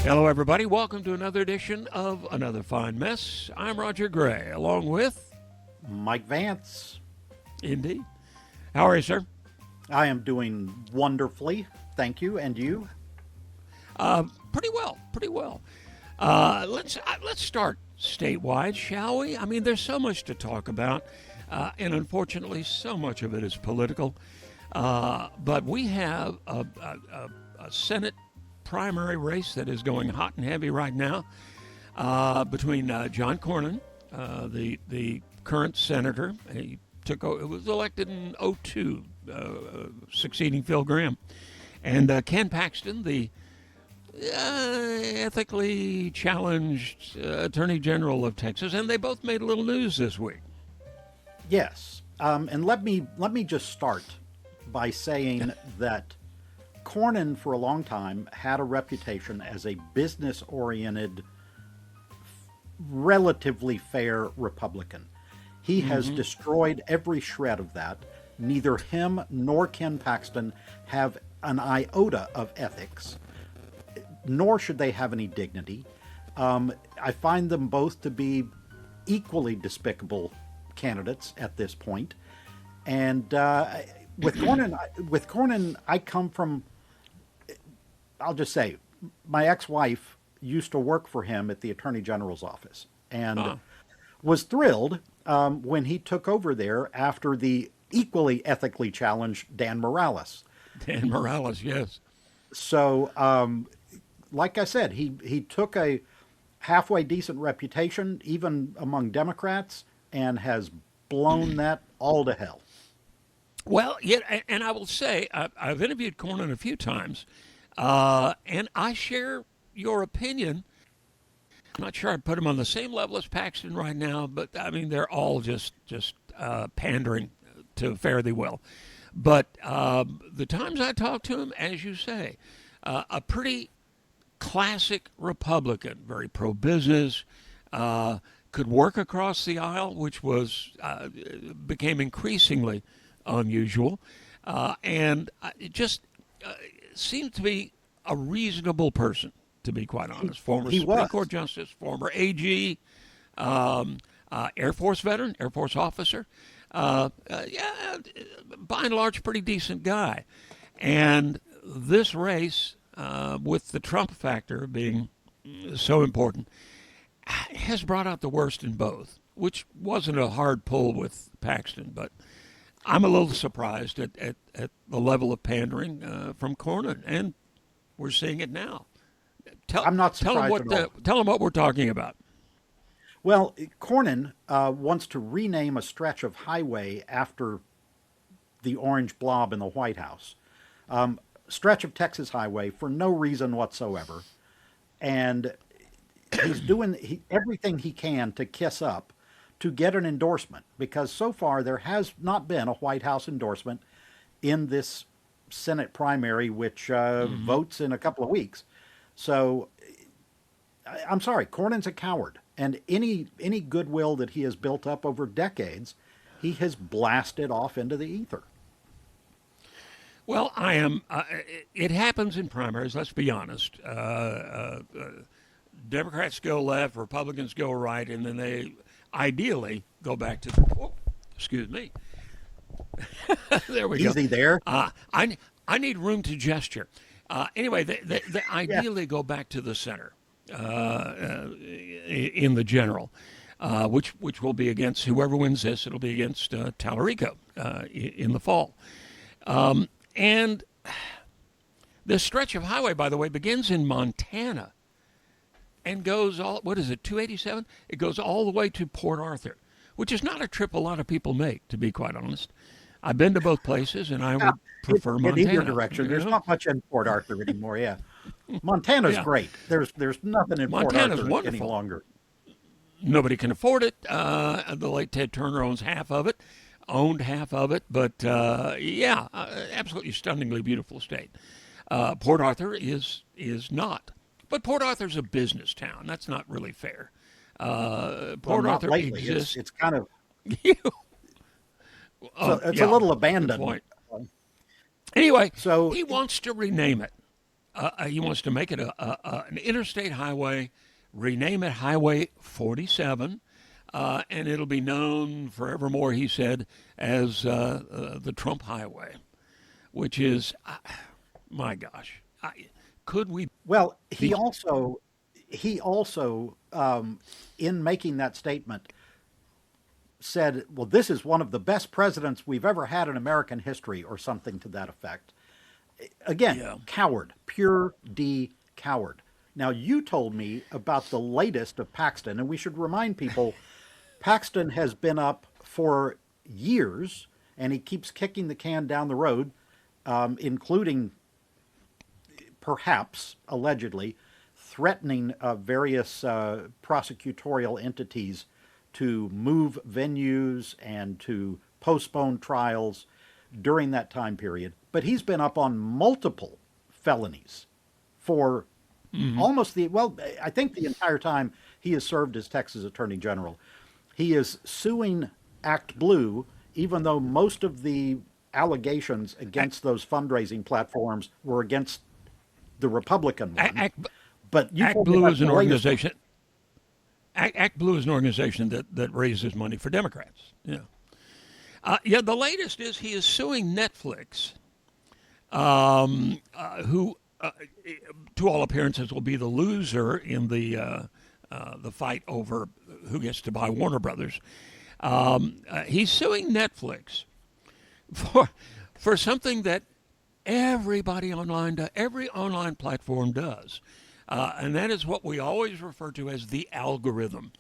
Hello, everybody. Welcome to another edition of Another Fine Mess. I'm Roger Gray, along with Mike Vance. Indy. How are you, sir? I am doing wonderfully. Thank you. And you? Pretty well. Pretty well. Let's start statewide, shall we? I mean, there's so much to talk about, and unfortunately, so much of it is political. But we have a Senate primary race that is going hot and heavy right now between John Cornyn, the current senator. He was elected in '02, succeeding Phil Gramm, and Ken Paxton, the ethically challenged Attorney General of Texas, and they both made a little news this week. Yes. And let me just start by saying that Cornyn, for a long time, had a reputation as a business-oriented, relatively fair Republican. He has destroyed every shred of that. Neither him nor Ken Paxton have an iota of ethics, nor should they have any dignity. I find them both to be equally despicable candidates at this point. And with Cornyn, I come from, I'll just say, my ex-wife used to work for him at the Attorney General's office and was thrilled when he took over there after the equally ethically challenged Dan Morales. Dan Morales, yes. So, like I said, he took a halfway decent reputation, even among Democrats, and has blown that all to hell. Well, yeah, and I will say, I've interviewed Cornyn a few times, and I share your opinion. I'm not sure I'd put him on the same level as Paxton right now, but I mean, they're all just pandering to fare thee well. But the times I talk to him, as you say, a pretty classic Republican, very pro-business, could work across the aisle, which became increasingly unusual, and it just seemed to be a reasonable person, to be quite honest. Former Supreme Court Justice, former AG, Air Force veteran, Air Force officer. Yeah, by and large, pretty decent guy. And this race, with the Trump factor being so important, has brought out the worst in both, which wasn't a hard pull with Paxton, but I'm a little surprised at the level of pandering from Cornyn, and we're seeing it now. I'm not surprised at all. Tell them what we're talking about. Well, Cornyn wants to rename a stretch of highway after the orange blob in the White House. Stretch of Texas highway for no reason whatsoever. And he's doing everything he can to kiss up to get an endorsement, because so far there has not been a White House endorsement in this Senate primary, which votes in a couple of weeks. So I'm sorry, Cornyn's a coward, and any goodwill that he has built up over decades, he has blasted off into the ether. Well, I am. It happens in primaries. Let's be honest. Democrats go left, Republicans go right, and then they ideally go back to. Excuse me. There we go. Easy there. I need room to gesture. Anyway, they ideally go back to the center in the general, which will be against whoever wins this. It'll be against Tallarico in the fall. And this stretch of highway, by the way, begins in Montana and goes 287? It goes all the way to Port Arthur, which is not a trip a lot of people make, to be quite honest. I've been to both places, and I would prefer Montana. In either direction. There's not much in Port Arthur anymore, yeah. Montana's great. There's nothing in Montana's Port Arthur wonderful. any longer. Nobody can afford it. The late Ted Turner owned half of it, but absolutely stunningly beautiful state. Port Arthur is not. But Port Arthur's a business town. That's not really fair. Port Arthur lately. exists. It's kind of Oh, it's yeah, a little good abandoned. point. Anyway, So he wants to rename it. he wants to make it an interstate highway, rename it Highway 47, and it'll be known forevermore, he said, as the Trump Highway, which is, my gosh, could we Well, be? he also in making that statement said, "Well, this is one of the best presidents we've ever had in American history," or something to that effect. Again, Yeah. coward, pure D coward. Now, you told me about the latest of Paxton, and we should remind people Paxton has been up for years, and he keeps kicking the can down the road, including perhaps, allegedly, threatening various prosecutorial entities to move venues and to postpone trials during that time period. But he's been up on multiple felonies for almost I think the entire time he has served as Texas Attorney General. He is suing Act Blue, even though most of the allegations against those fundraising platforms were against the Republican one. But you Act told me Blue about is an the latest one. organization. Act Blue is an organization that raises money for Democrats. Yeah. Yeah, the latest is he is suing Netflix, who, to all appearances, will be the loser in the fight over who gets to buy Warner Brothers. He's suing Netflix for something that every online platform does, and that is what we always refer to as the algorithm.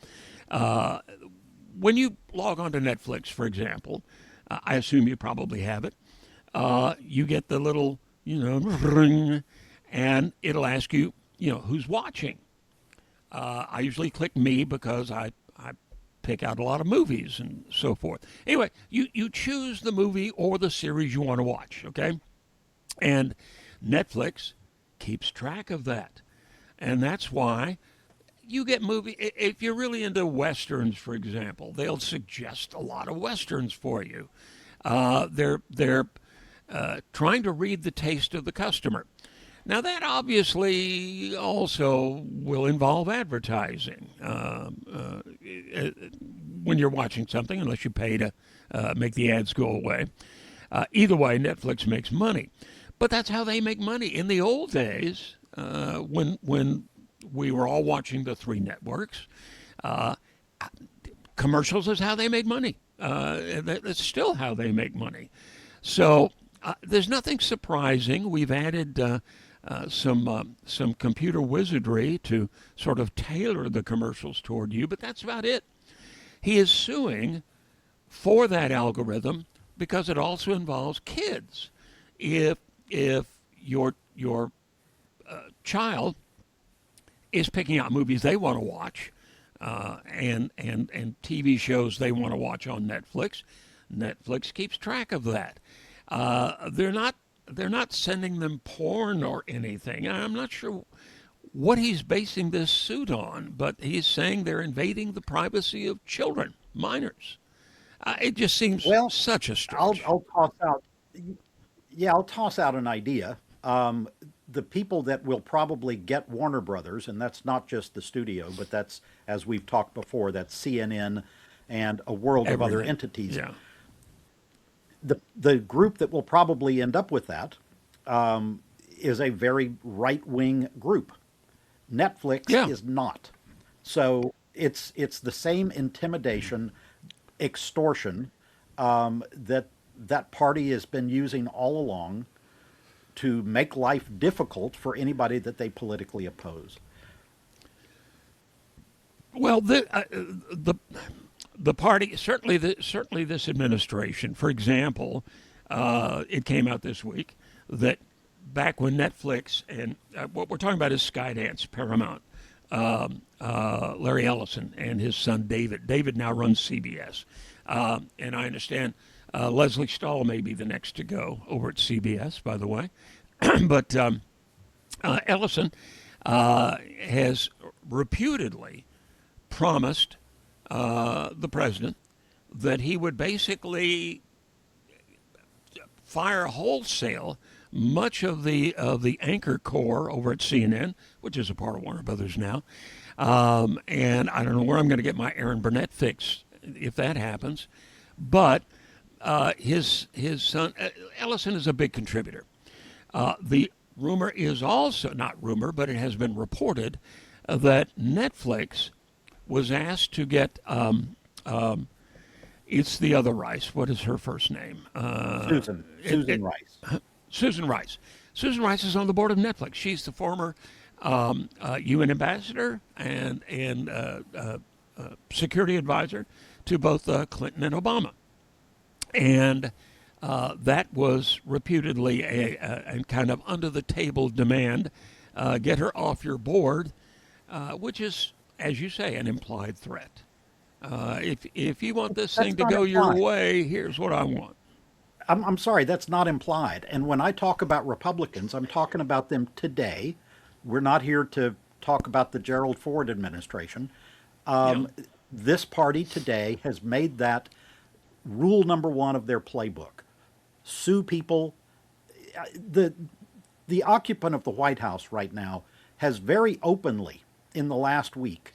When you log on to Netflix, for example, I assume you probably have it. You get the little, ring, and it'll ask you, who's watching. I usually click me because I pick out a lot of movies and so forth. Anyway, you choose the movie or the series you want to watch, okay? And Netflix keeps track of that. And that's why you get if you're really into westerns, for example, they'll suggest a lot of westerns for you. They're trying to read the taste of the customer. Now that obviously also will involve advertising when you're watching something, unless you pay to make the ads go away. Either way, Netflix makes money, but that's how they make money. In the old days, when we were all watching the three networks, commercials is how they made money. That's still how they make money. So there's nothing surprising. We've added some computer wizardry to sort of tailor the commercials toward you, but that's about it. He is suing for that algorithm because it also involves kids. If your child is picking out movies they want to watch, and TV shows they want to watch on Netflix, Netflix keeps track of that. They're not sending them porn or anything. I'm not sure what he's basing this suit on, but he's saying they're invading the privacy of children, minors. It just seems Well, such a I'll, stretch. I'll toss out, yeah, I'll toss out an idea. The people that will probably get Warner Brothers, and that's not just the studio, but that's, as we've talked before, that's CNN and a world of other Everything. entities. Yeah. The group that will probably end up with that is a very right wing group. Netflix Yeah. is not. So it's the same intimidation, extortion that party has been using all along to make life difficult for anybody that they politically oppose. Well, the party, certainly this administration, for example, it came out this week that back when Netflix and what we're talking about is Skydance, Paramount, Larry Ellison and his son David. David now runs CBS, and I understand Leslie Stahl may be the next to go over at CBS, by the way, but Ellison has reputedly promised the president that he would basically fire wholesale much of the anchor core over at CNN, which is a part of Warner Brothers now. And I don't know where I'm going to get my Aaron Burnett fix if that happens. But his son Ellison is a big contributor. The rumor is also not rumor, but it has been reported that Netflix was asked to get it's the other Rice. What is her first name? Susan Rice. Susan Rice. Susan Rice is on the board of Netflix. She's the former UN ambassador and security advisor to both Clinton and Obama. And that was reputedly a kind of under the table demand, get her off your board, which is, as you say, an implied threat. If you want this thing to go your way, here's what I want. I'm sorry, that's not implied. And when I talk about Republicans, I'm talking about them today. We're not here to talk about the Gerald Ford administration. This party today has made that rule number one of their playbook. Sue people. The occupant of the White House right now has very openly, in the last week,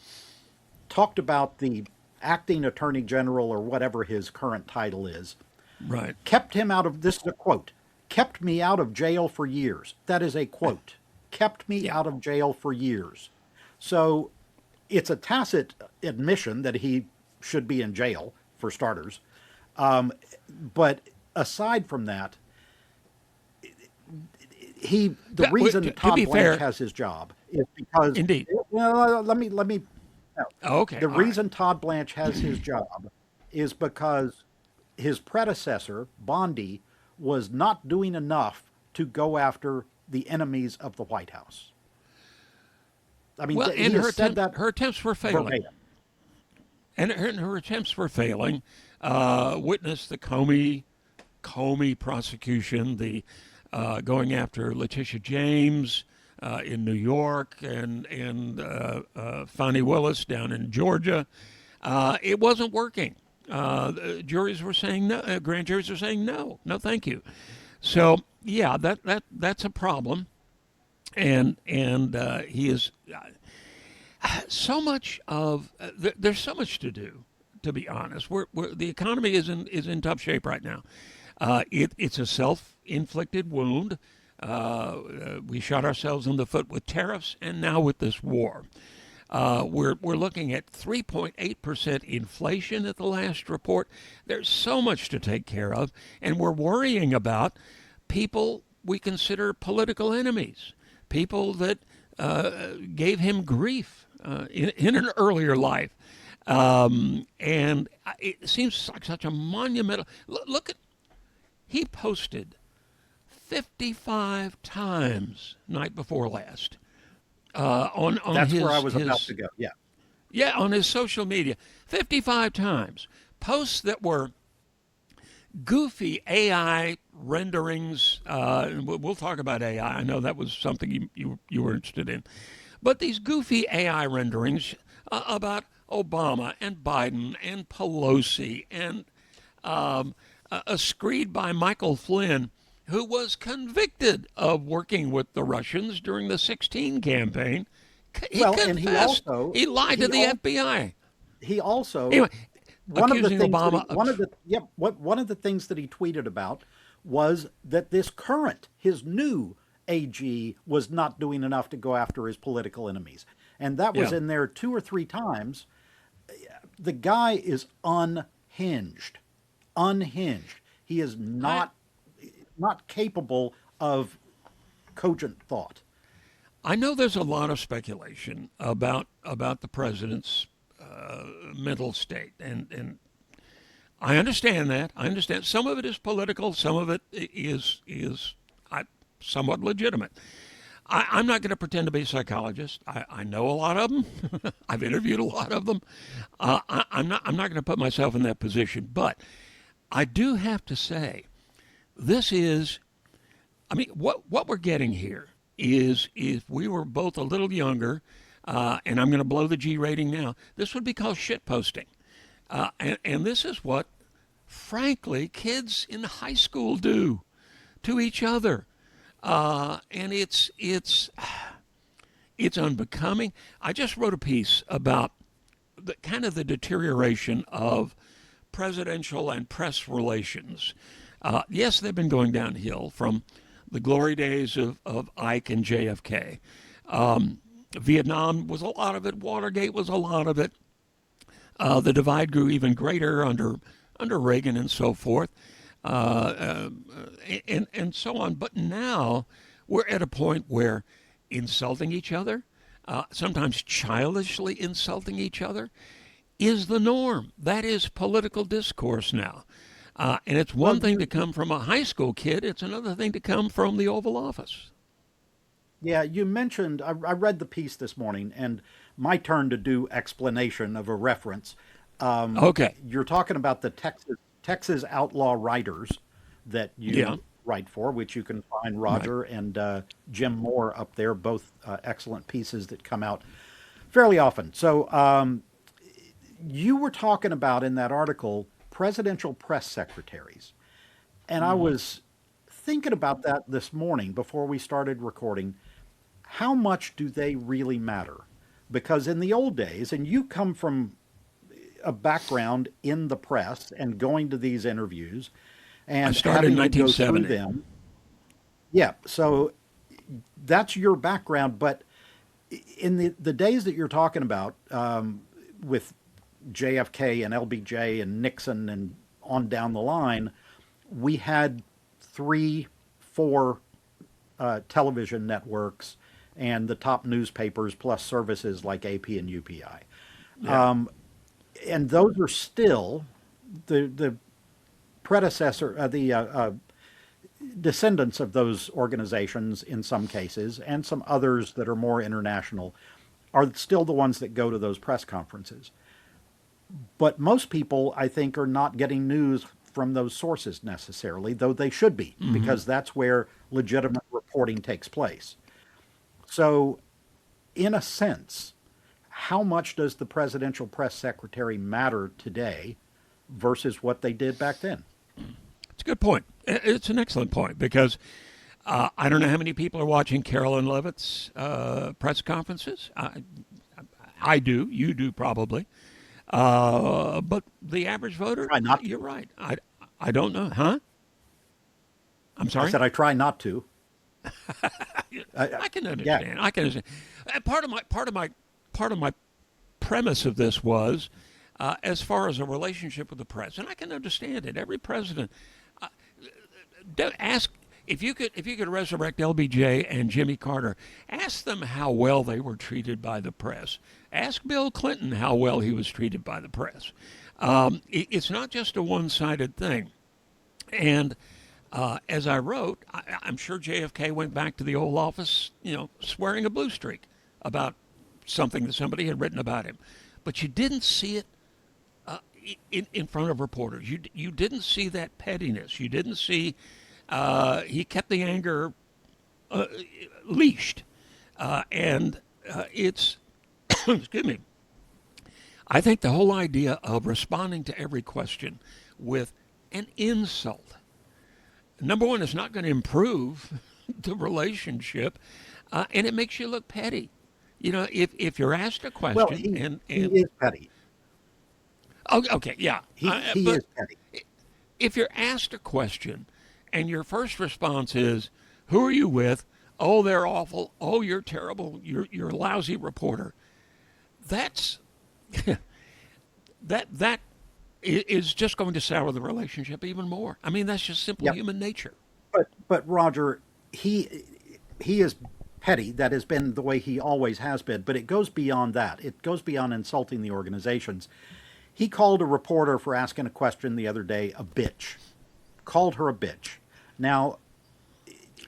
talked about the acting attorney general or whatever his current title is. Right. Kept him out of, this is a quote, kept me out of jail for years. That is a quote. Kept me out of jail for years. So it's a tacit admission that he should be in jail, for starters. But aside from that, the reason Todd Blanche has his job is because... Indeed. Let me. Okay. The reason Todd Blanche has his job is because his predecessor, Bondi, was not doing enough to go after the enemies of the White House. I mean, and her attempts were failing. Verbatim. And her attempts were failing. Witness the Comey prosecution, the going after Letitia James in New York, and Fani Willis down in Georgia. It wasn't working. Juries were saying no. Grand juries were saying no, thank you. So yeah, that's a problem, and he is so much of. There's so much to do. To be honest, the economy is in tough shape right now. It's a self-inflicted wound. We shot ourselves in the foot with tariffs, and now with this war. We're looking at 3.8% inflation at the last report. There's so much to take care of, and we're worrying about people we consider political enemies, people that gave him grief in an earlier life. And it seems like such a monumental... Look at... He posted 55 times night before last on That's his, where I was about to go. Yeah, on his social media, 55 times posts that were goofy AI renderings. We'll talk about AI. I know that was something you were interested in, but these goofy AI renderings about Obama and Biden and Pelosi and a screed by Michael Flynn, who was convicted of working with the Russians during the 2016 campaign. He confessed. He lied to the FBI. He also anyway, one of the things that he tweeted about was that his new AG was not doing enough to go after his political enemies, and that was in there 2 or 3 times. The guy is unhinged. He is not capable of cogent thought. I know there's a lot of speculation about the president's mental state, and I understand that. I understand some of it is political, some of it is somewhat legitimate. I'm not going to pretend to be a psychologist. I know a lot of them. I've interviewed a lot of them. I'm not going to put myself in that position, but I do have to say, this is, I mean, what we're getting here is if we were both a little younger, and I'm going to blow the G rating now, this would be called shit posting. And this is what, frankly, kids in high school do to each other. And it's unbecoming. I just wrote a piece about the kind of the deterioration of presidential and press relations. Yes, they've been going downhill from the glory days of Ike and JFK. Vietnam was a lot of it. Watergate was a lot of it. The divide grew even greater under Reagan and so forth, and so on. But now we're at a point where insulting each other, sometimes childishly insulting each other, is the norm. That is political discourse now. And it's Well, one thing to come from a high school kid, it's another thing to come from the Oval Office. yeah, you mentioned, I read the piece this morning, and my turn to do explanation of a reference. Okay. You're talking about the Texas outlaw writers that Yeah. you write for, which you can find Right. Roger and Jim Moore up there, both excellent pieces that come out fairly often. So you were talking about in that article presidential press secretaries. And I was thinking about that this morning before we started recording. How much do they really matter? Because in the old days, and you come from a background in the press and going to these interviews I and started in having to go through 1970. them. Yeah, so that's your background. But in the days that you're talking about, with JFK and LBJ and Nixon and on down the line, we had three, four television networks and the top newspapers plus services like AP and UPI. Yeah. And those are still the predecessor, the descendants of those organizations in some cases, and some others that are more international, are still the ones that go to those press conferences. But most people, I think, are not getting news from those sources necessarily, though they should be, because that's where legitimate reporting takes place. So, in a sense, how much does the presidential press secretary matter today versus what they did back then? It's a good point. It's an excellent point because I don't know how many people are watching Carolyn Levitt's press conferences. I do. You do probably. But the average voter, Try not you're to. right. I don't know. Huh? I'm I sorry? said I try not to. I can Yeah, understand. I can understand. Part of my premise of this was as far as a relationship with the press, and I can understand it. Every president ask if you could resurrect LBJ and Jimmy Carter, ask them how well they were treated by the press. Ask Bill Clinton how well he was treated by the press. It's not just a one-sided thing. And as I wrote, I'm sure JFK went back to the Oval Office, swearing a blue streak about something that somebody had written about him. But you didn't see it in front of reporters. You didn't see that pettiness. You didn't see he kept the anger uh, leashed, and it's excuse me. I think the whole idea of responding to every question with an insult, number one, is not going to improve the relationship, and it makes you look petty. If you're asked a well, question he and is petty. okay, yeah, He but is petty. if you're asked a question and your first response is, "Who are you with?" "Oh, they're awful." "Oh, you're terrible." "You're a lousy reporter." That's that is just going to sour the relationship even more. I mean, that's just simple Yep. human nature. But Roger, he is petty. That has been the way he always has been. But it goes beyond that. It goes beyond insulting the organizations. He called a reporter for asking a question the other day a bitch. Called her a bitch. Now,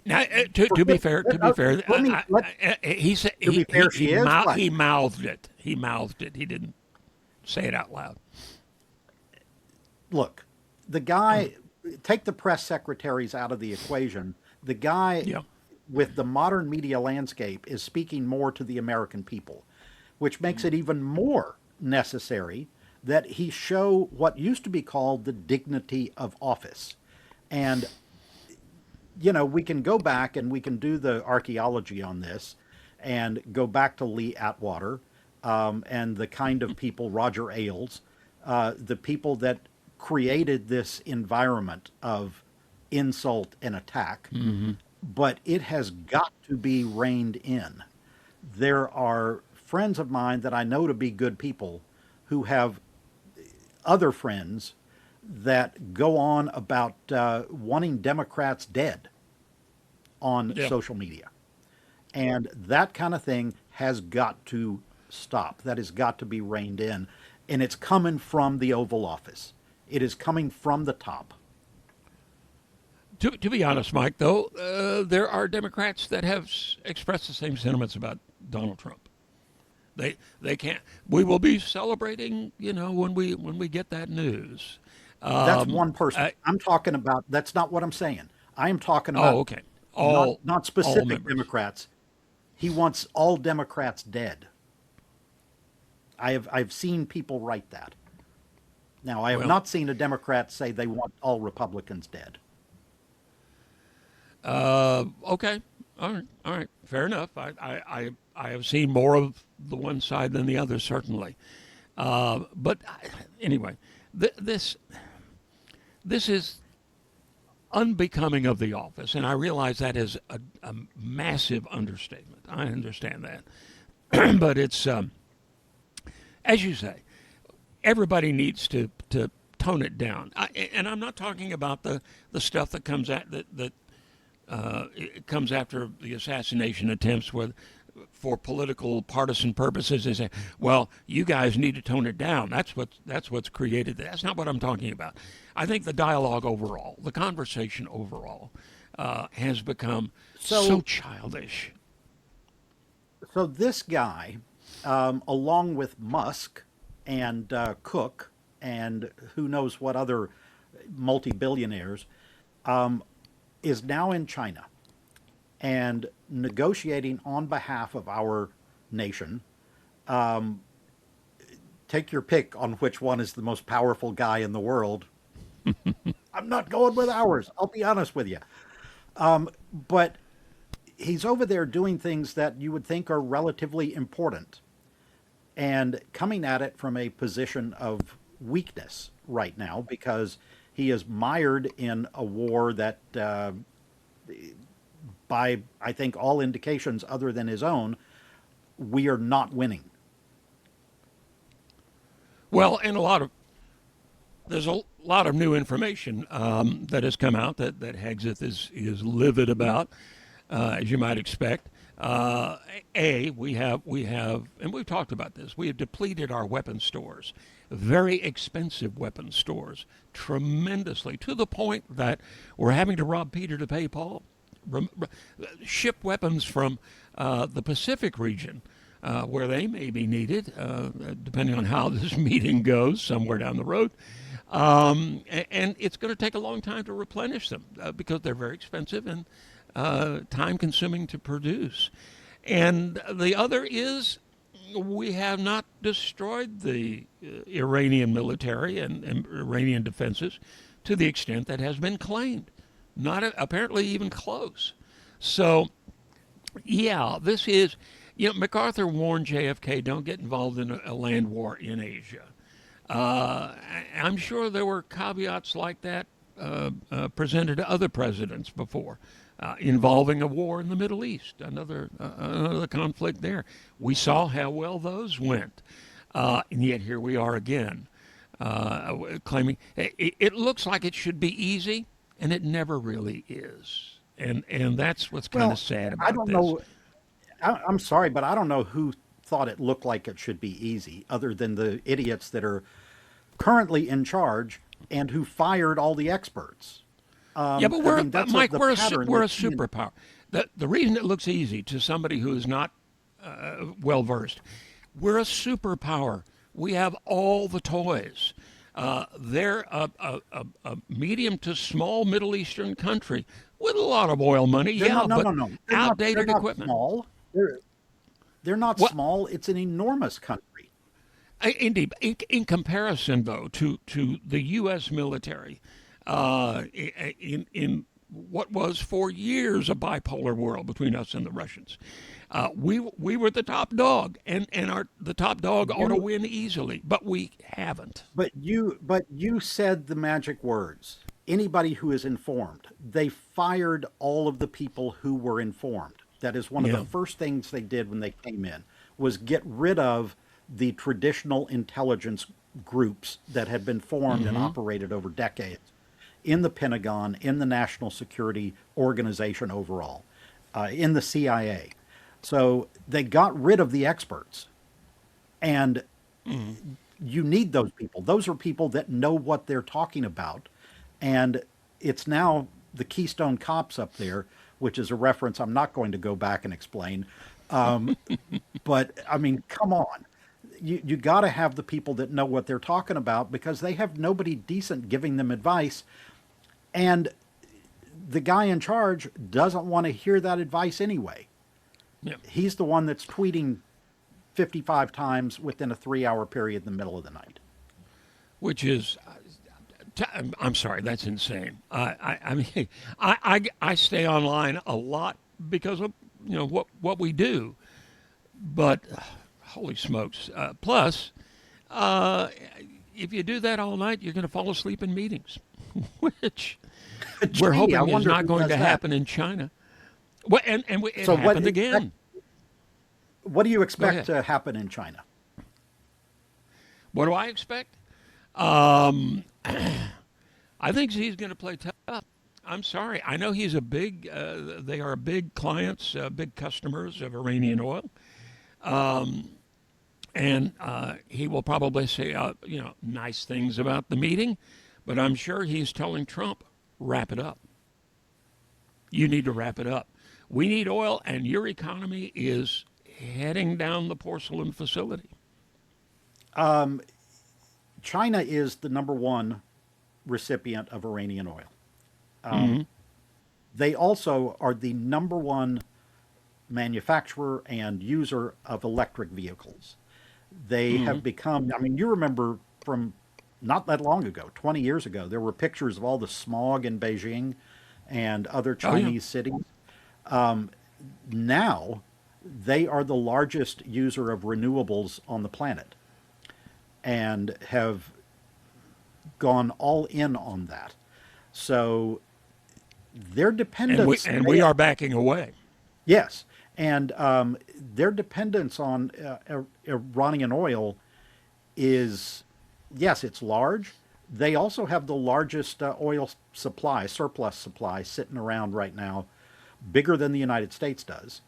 Now, to be fair, let me let he said to be fair, she is black. he mouthed it. He mouthed it. He didn't say it out loud. Look, the guy, take the press secretaries out of the equation. The guy Yeah. with the modern media landscape is speaking more to the American people, which makes it even more necessary that he show what used to be called the dignity of office. And we can go back and we can do the archaeology on this and go back to Lee Atwater and the kind of people, Roger Ailes, the people that created this environment of insult and attack. But it has got to be reined in. There are friends of mine that I know to be good people who have other friends that go on about wanting Democrats dead on Yeah. social media. And that kind of thing has got to stop. That has got to be reined in. And it's coming from the Oval Office, it is coming from the top. To be honest, Mike, though, there are Democrats that have expressed the same sentiments about Donald Trump. They can't. We will be celebrating, when we get that news. That's one person. I, I'm talking about, that's not what I'm saying. I am talking oh, about okay. not All specific members. Democrats. He wants all Democrats dead. I've seen people write that. Now, I have Well, not seen a Democrat say they want all Republicans dead. okay. All right. Fair enough. I have seen more of the one side than the other, certainly. But anyway, this is unbecoming of the office, and I realize that is a massive understatement. I understand that, but it's as you say, everybody needs to tone it down. And I'm not talking about the stuff that comes at that it comes after the assassination attempts for political partisan purposes. They say, well, you guys need to tone it down. That's what's created. That's not what I'm talking about. I think the dialogue overall, the conversation overall, has become so So, childish. so this guy, along with Musk and Cook and who knows what other multi-billionaires, is now in China and negotiating on behalf of our nation. Take your pick on which one is the most powerful guy in the world. I'm not going with ours. I'll be honest with you. But he's over there doing things that you would think are relatively important and coming at it from a position of weakness right now because he is mired in a war that, by I think all indications other than his own, we are not winning. Well, and there's a lot of new information that has come out that Hegseth is livid about, as you might expect. We have, and we've talked about this. We have depleted our weapon stores, very expensive weapon stores, tremendously to the point that we're having to rob Peter to pay Paul. Ship weapons from the Pacific region where they may be needed, depending on how this meeting goes somewhere down the road. And it's going to take a long time to replenish them because they're very expensive and time consuming to produce. And the other is we have not destroyed the Iranian military and Iranian defenses to the extent that has been claimed. Not apparently even close. So, yeah, this is, MacArthur warned JFK, don't get involved in a land war in Asia. I'm sure there were caveats like that presented to other presidents before, involving a war in the Middle East, another conflict there. We saw how well those went, and yet here we are again, claiming it looks like it should be easy, and it never really is. And that's what's kind of Well, sad I about don't this. know. I'm sorry, but I don't know who thought it looked like it should be easy, other than the idiots that are currently in charge and who fired all the experts. Yeah, but I mean, that's Mike, the pattern we're we're a seeing. superpower. The reason it looks easy to somebody who is not well versed, we're a superpower. We have all the toys. They're a medium to small Middle Eastern country with a lot of oil money, They're yeah, not. No, but no, no. They're outdated not equipment. small. They're not Well, small. It's an enormous country. indeed, in comparison, though, to the U.S. military, in what was for years a bipolar world between us and the Russians. We were the top dog, and the top dog ought to You win easily, but we haven't. but you said the magic words. Anybody who is informed. They fired all of the people who were informed. That is one of the Yeah. first things they did when they came in, was get rid of the traditional intelligence groups that had been formed and operated over decades in the Pentagon, in the National Security Organization overall, in the CIA. So they got rid of the experts. And you need those people. Those are people that know what they're talking about. And it's now the Keystone Cops up there, which is a reference I'm not going to go back and explain. Um, but I mean, come on. You got to have the people that know what they're talking about, because they have nobody decent giving them advice. And the guy in charge doesn't want to hear that advice anyway. Yeah. He's the one that's tweeting 55 times within a 3 hour period in the middle of the night. Which is, I'm sorry, that's insane. I mean, I stay online a lot because of what we do, but holy smokes! Plus, uh, if you do that all night, you're going to fall asleep in meetings, which we're Gee, I hoping is wonder not who going does to that. happen in China. Well, it So happened again. what do you Go expect ahead. to happen in China? What do I expect? Um, I think he's going to play tough. I'm sorry. I know he's a big. They are big clients, big customers of Iranian oil, and he will probably say, nice things about the meeting, but I'm sure he's telling Trump, wrap it up. You need to wrap it up. We need oil, and your economy is heading down the porcelain facility. China is the number one recipient of Iranian oil. Mm-hmm. They also are the number one manufacturer and user of electric vehicles. They Mm-hmm. have become, I mean, you remember from not that long ago, 20 years ago, there were pictures of all the smog in Beijing and other Oh yeah. Chinese cities. Now, they are the largest user of renewables on the planet and have gone all in on that. So their And we dependence, and we are backing away. yes, and their dependence on Iranian oil is, yes, it's large. They also have the largest oil supply, surplus supply, sitting around right now, bigger than the United States does.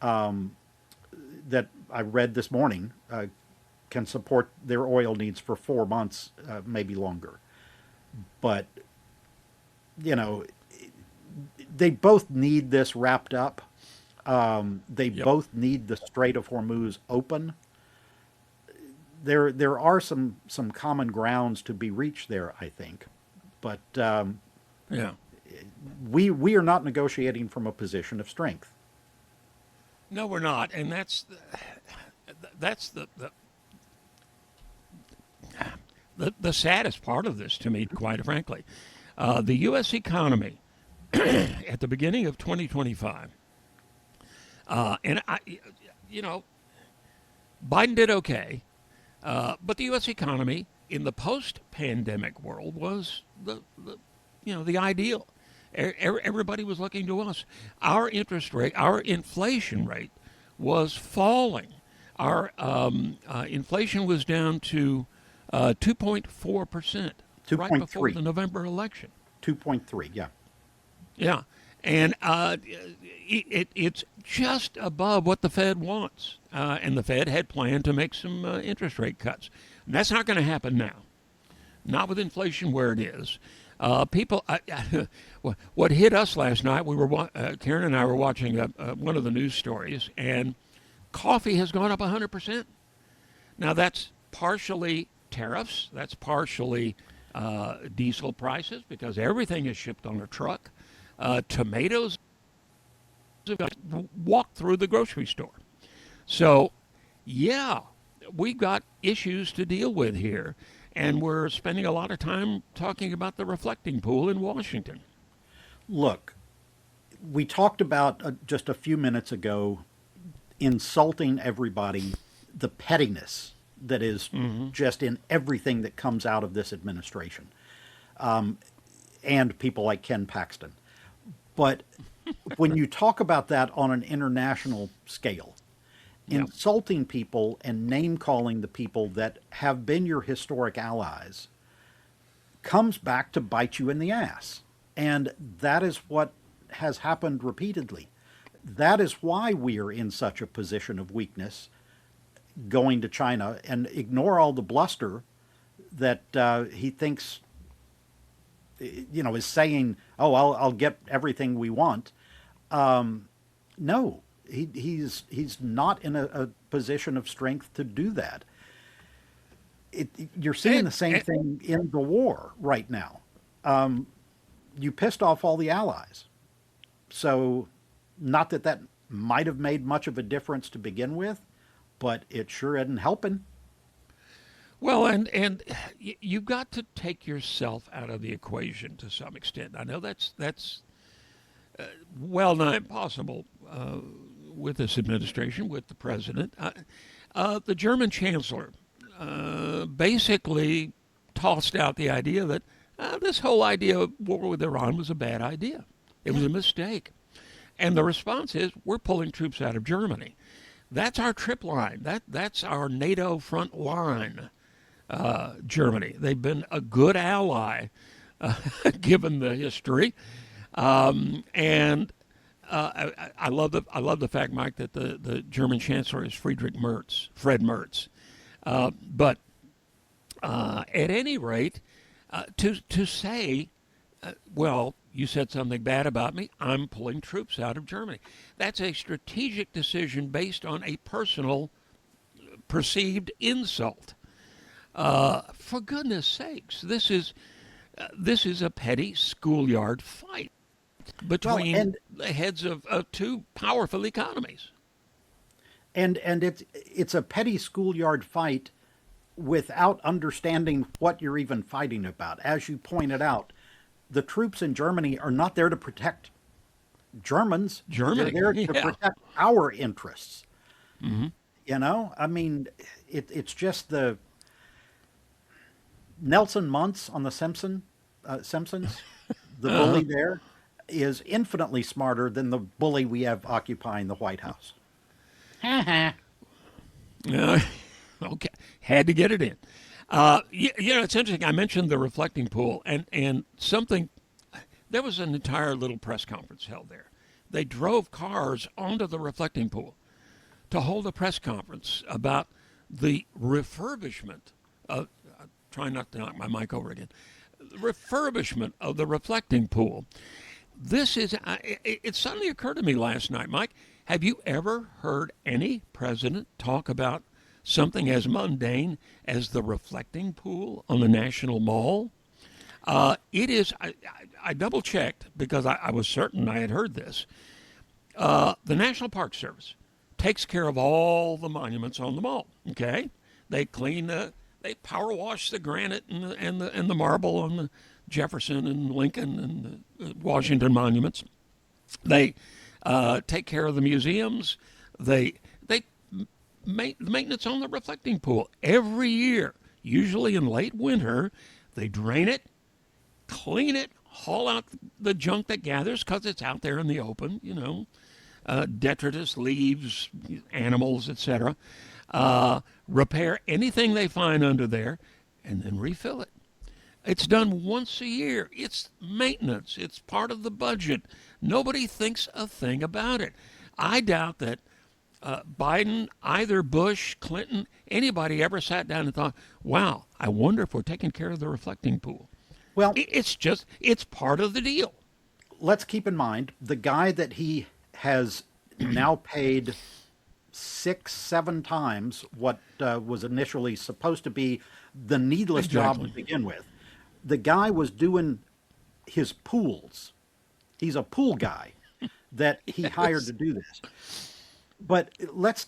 That I read this morning can support their oil needs for 4 months, maybe longer. But you know, they both need this wrapped up. They Yep. both need the Strait of Hormuz open. There are some common grounds to be reached there, I think, but Yeah. we are not negotiating from a position of strength. No, we're not, and that's the saddest part of this to me, quite frankly. The U.S. economy at the beginning of 2025, and you know, Biden did okay, but the U.S. economy in the post-pandemic world was the ideal. Everybody was looking to us. Our interest rate, our inflation rate, was falling. Our inflation was down to 2.4% right before 2.3, the November election. 2.3, yeah. Yeah, and it's just above what the Fed wants, and the Fed had planned to make some interest rate cuts. And that's not going to happen now. Not with inflation where it is. People, what hit us last night? Karen and I were watching one of the news stories, and coffee has gone up 100%. Now that's partially tariffs. That's partially diesel prices because everything is shipped on a truck. Tomatoes have got walked through the grocery store. So, yeah, we've got issues to deal with here, and we're spending a lot of time talking about the reflecting pool in Washington. Look, we talked about just a few minutes ago insulting everybody, the pettiness that is just in everything that comes out of this administration, and people like Ken Paxton. But when you talk about that on an international scale, Yeah. insulting people and name calling the people that have been your historic allies comes back to bite you in the ass. And that is what has happened repeatedly. That is why we are in such a position of weakness going to China, and ignore all the bluster that he thinks, is saying, oh, I'll get everything we want. No, he's not in a position of strength to do that. You're seeing the same thing in the war right now. You pissed off all the allies. So, not that that might have made much of a difference to begin with, but it sure isn't helping. Well, and you've got to take yourself out of the equation to some extent. I know that's well nigh impossible with this administration, with the president. The German chancellor basically tossed out the idea that this whole idea of war with Iran was a bad idea. It was a mistake. And the response is, we're pulling troops out of Germany. That's our trip line. That's our NATO front line, Germany. They've been a good ally, given the history. And I love the fact, Mike, that the German chancellor is Fred Merz. But at any rate, to say, well, you said something bad about me, I'm pulling troops out of Germany. That's a strategic decision based on a personal perceived insult. For goodness sakes, this is a petty schoolyard fight between the heads of two powerful economies. And it's a petty schoolyard fight without understanding what you're even fighting about. As you pointed out, the troops in Germany are not there to protect Germans. Germany, They're there to yeah. protect our interests. Mm-hmm. I mean, it's just the Nelson Muntz on the Simpsons, the bully there, is infinitely smarter than the bully we have occupying the White House. Okay, had to get it in. It's interesting. I mentioned the reflecting pool, and something. There was an entire little press conference held there. They drove cars onto the reflecting pool to hold a press conference about the refurbishment of. Trying not to knock my mic over again. The refurbishment of the reflecting pool. This is. It suddenly occurred to me last night, Mike. Have you ever heard any president talk about something as mundane as the reflecting pool on the National Mall? It is, I double checked because I was certain I had heard this. The National Park Service takes care of all the monuments on the mall. Okay, they they power wash the granite and the marble on the Jefferson and Lincoln and the Washington monuments. They take care of the museums. They the maintenance on the reflecting pool every year. Usually in late winter, they drain it, clean it, haul out the junk that gathers because it's out there in the open. Detritus, leaves, animals, etc. Repair anything they find under there, and then refill it. It's done once a year. It's maintenance. It's part of the budget. Nobody thinks a thing about it. I doubt that Biden, either Bush, Clinton, anybody ever sat down and thought, wow, I wonder if we're taking care of the reflecting pool. Well, It's part of the deal. let's keep in mind the guy that he has now paid 6, 7 times what was initially supposed to be the needless job to begin with. The guy was doing his pools. He's a pool guy that he hired to do this. But let's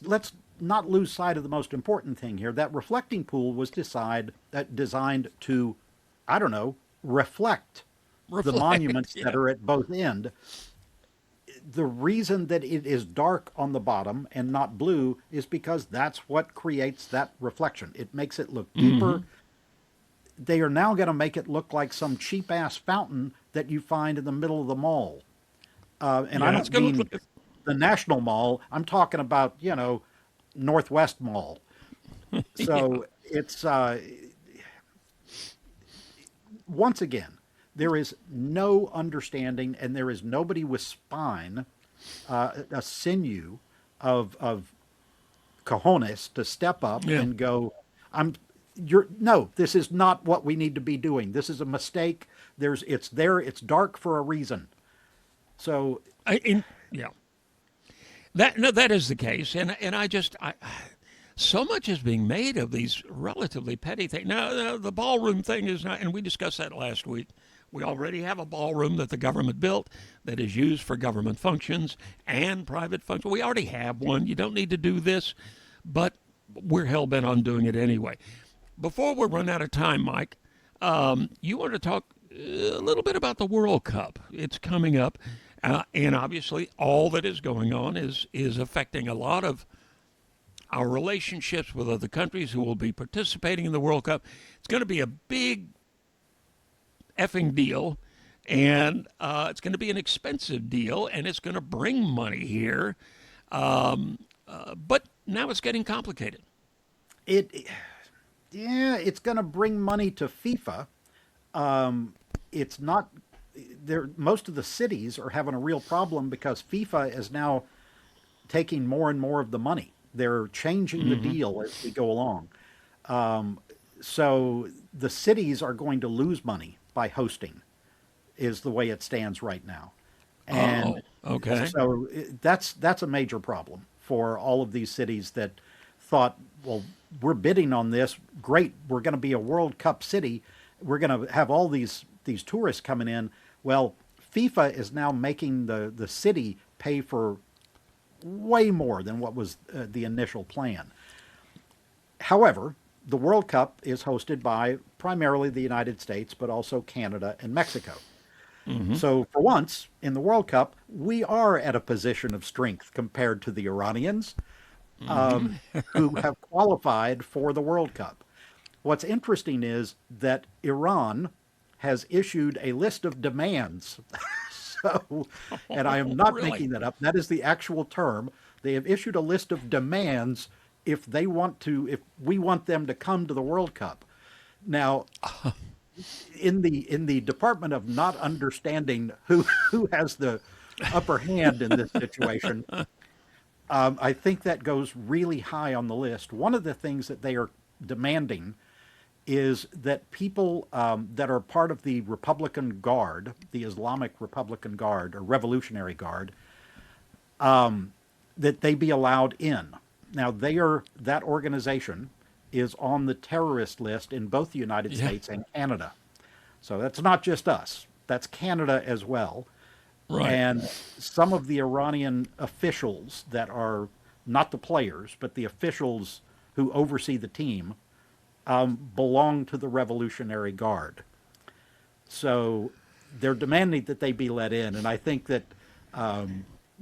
not lose sight of the most important thing here. That reflecting pool was designed to, I don't know, reflect the reflect. monuments that Yeah. are at both end. The reason that it is dark on the bottom and not blue is because that's what creates that reflection. It makes it look deeper. They are now going to make it look like some cheap ass fountain that you find in the middle of the mall. And I Yeah, it's don't going to mean look. the National Mall. I'm talking about, Northwest Mall. Yeah. So it's once again, there is no understanding, and there is nobody with spine, a sinew of cojones to step up Yeah. and go, I'm you're no, this is not what we need to be doing. This is a mistake. It's there, it's dark for a reason. So Yeah. That no, that is the case, and so much is being made of these relatively petty things. Now, the ballroom thing is not, and we discussed that last week. We already have a ballroom that the government built that is used for government functions and private functions. We already have one. You don't need to do this, but we're hell bent on doing it anyway. Before we run out of time, Mike, you want to talk a little bit about the World Cup. It's coming up, and obviously, all that is going on is affecting a lot of our relationships with other countries who will be participating in the World Cup. It's going to be a big effing deal, and it's going to be an expensive deal, and it's going to bring money here. But now it's getting complicated. it yeah, it's going to bring money to FIFA. It's not there. Most of the cities are having a real problem because FIFA is now taking more and more of the money. They're changing the deal as we go along. So the cities are going to lose money by hosting, is the way it stands right now. And Oh, okay. so that's a major problem for all of these cities that thought, well, we're bidding on this. Great, we're going to be a World Cup city. We're going to have all these tourists coming in. Well, FIFA is now making the city pay for way more than what was the initial plan. However, the World Cup is hosted by primarily the United States, but also Canada and Mexico. So, for once in the World Cup, we are at a position of strength compared to the Iranians, who have qualified for the World Cup. What's interesting is that Iran has issued a list of demands. So, and I am not Really? making that up. That is the actual term. They have issued a list of demands if we want them to come to the World Cup. Now, in the department of not understanding who has the upper hand in this situation, I think that goes really high on the list. One of the things that they are demanding is that people that are part of the Republican Guard, the Islamic Republican Guard or Revolutionary Guard, that they be allowed in. Now, that organization is on the terrorist list in both the United Yeah. States and Canada. So that's not just us, that's Canada as well. Right. And some of the Iranian officials that are not the players, but the officials who oversee the team, belong to the Revolutionary Guard. So they're demanding that they be let in. And I think that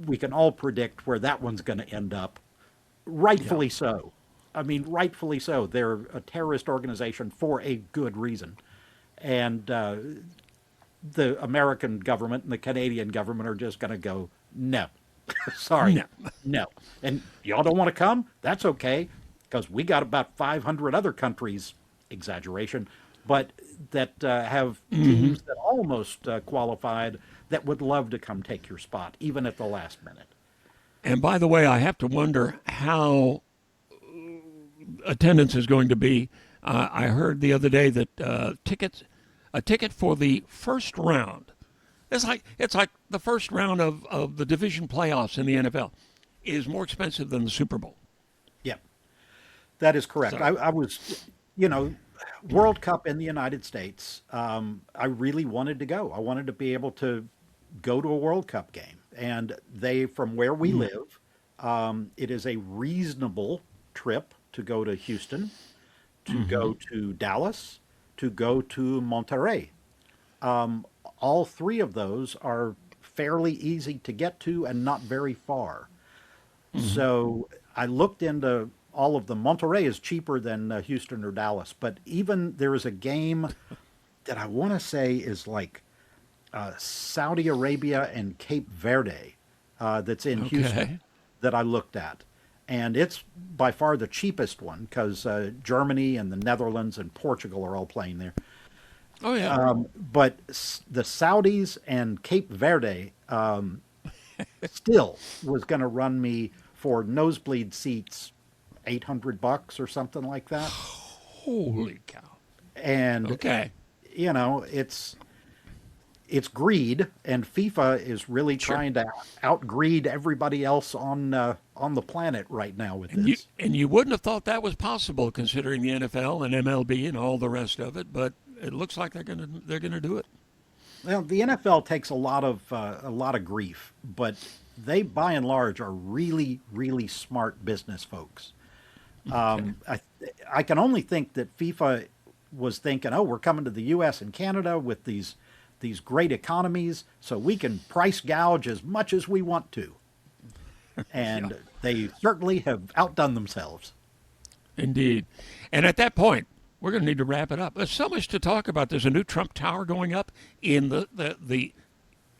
we can all predict where that one's going to end up. Yeah. Rightfully so. I mean, rightfully so. They're a terrorist organization for a good reason. And the American government and the Canadian government are just going to go, no, sorry, No. no. And y'all don't want to come? That's okay, because we got about 500 other countries, exaggeration, but that have teams that almost qualified that would love to come take your spot, even at the last minute. And by the way, I have to wonder how attendance is going to be. I heard the other day that a ticket for the first round, it's like the first round of the division playoffs in the NFL, is more expensive than the Super Bowl. Yeah, that is correct. So I was, you know, World Cup in the United States. I really wanted to go. I wanted to be able to go to a World Cup game, and from where we live, it is a reasonable trip to go to Houston, to go to Dallas, to go to Monterrey. all three of those are fairly easy to get to and not very far. So I looked into all of them. Monterey is cheaper than Houston or Dallas, but even there is a game that I want to say is like Saudi Arabia and Cape Verde that's in Houston Okay. that I looked at. And it's by far the cheapest one because Germany and the Netherlands and Portugal are all playing there. Oh yeah. But the Saudis and Cape Verde still was going to run me for nosebleed seats $800 or something like that. Holy cow. And Okay. you know, it's greed, and FIFA is really Sure. trying to outgreed everybody else on the planet right now with this. And you wouldn't have thought that was possible considering the NFL and MLB and all the rest of it, but it looks like they're gonna do it. Well, the NFL takes a lot of grief, but they by and large are really really smart business folks. Okay. I can only think that FIFA was thinking, oh, we're coming to the U.S. and Canada with these great economies, so we can price gouge as much as we want to, and they certainly have outdone themselves. Indeed. And at that point, we're going to need to wrap it up. There's so much to talk about. There's a new Trump Tower going up in the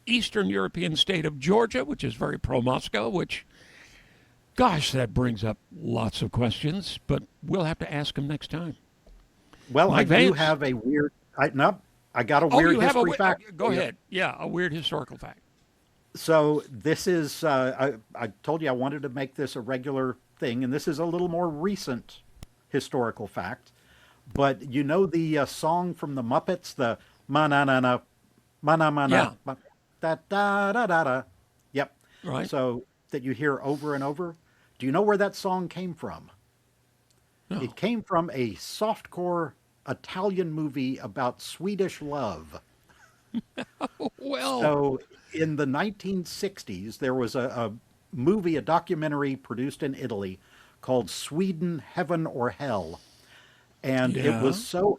Eastern European state of Georgia, which is very pro-Moscow, which, gosh, that brings up lots of questions, but we'll have to ask him next time. Well, I Mike do Vance. have a weird. No, I got a Oh, weird you have history fact. Go ahead. Yeah, a weird historical fact. So this is. I told you I wanted to make this a regular thing, and this is a little more recent historical fact. But you know the song from the Muppets, the ma na na na ma na ma Yeah. na da da da da da. Yep. Right? So that you hear over and over. Do you know where that song came from? No. It came from a softcore Italian movie about Swedish love. Well, So in the 1960s, there was a movie, a documentary produced in Italy called Sweden, Heaven or Hell. And it yeah. was so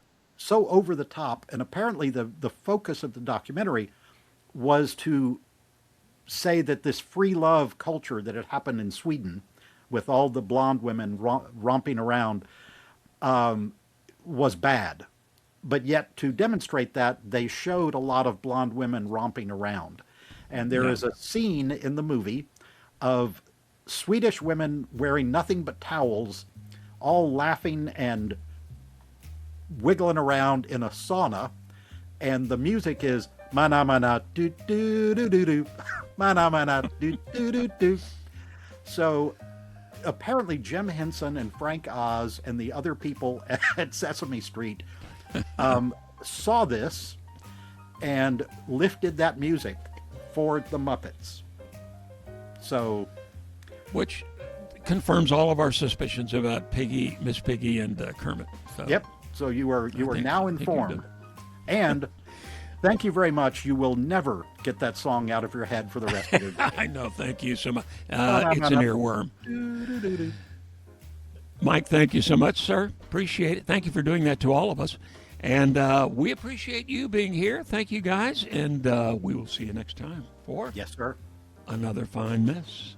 over the top. And apparently the focus of the documentary was to say that this free love culture that had happened in Sweden with all the blonde women romping around was bad. But yet, to demonstrate that, they showed a lot of blonde women romping around. And there Yeah. is a scene in the movie of Swedish women wearing nothing but towels, all laughing and wiggling around in a sauna. And the music is mana mana do do do do do mana mana do do do do. So apparently Jim Henson and Frank Oz and the other people at Sesame Street saw this and lifted that music for the Muppets. So, Which confirms all of our suspicions about Piggy, Miss Piggy, and Kermit. So, yep. So you are now I think you've informed. done And thank you very much. You will never get that song out of your head for the rest of your day. I know. Thank you so much. It's an earworm. Mike, thank you so much, sir. Appreciate it. Thank you for doing that to all of us. And we appreciate you being here. Thank you, guys. And we will see you next time for Yes, sir. another fine mess.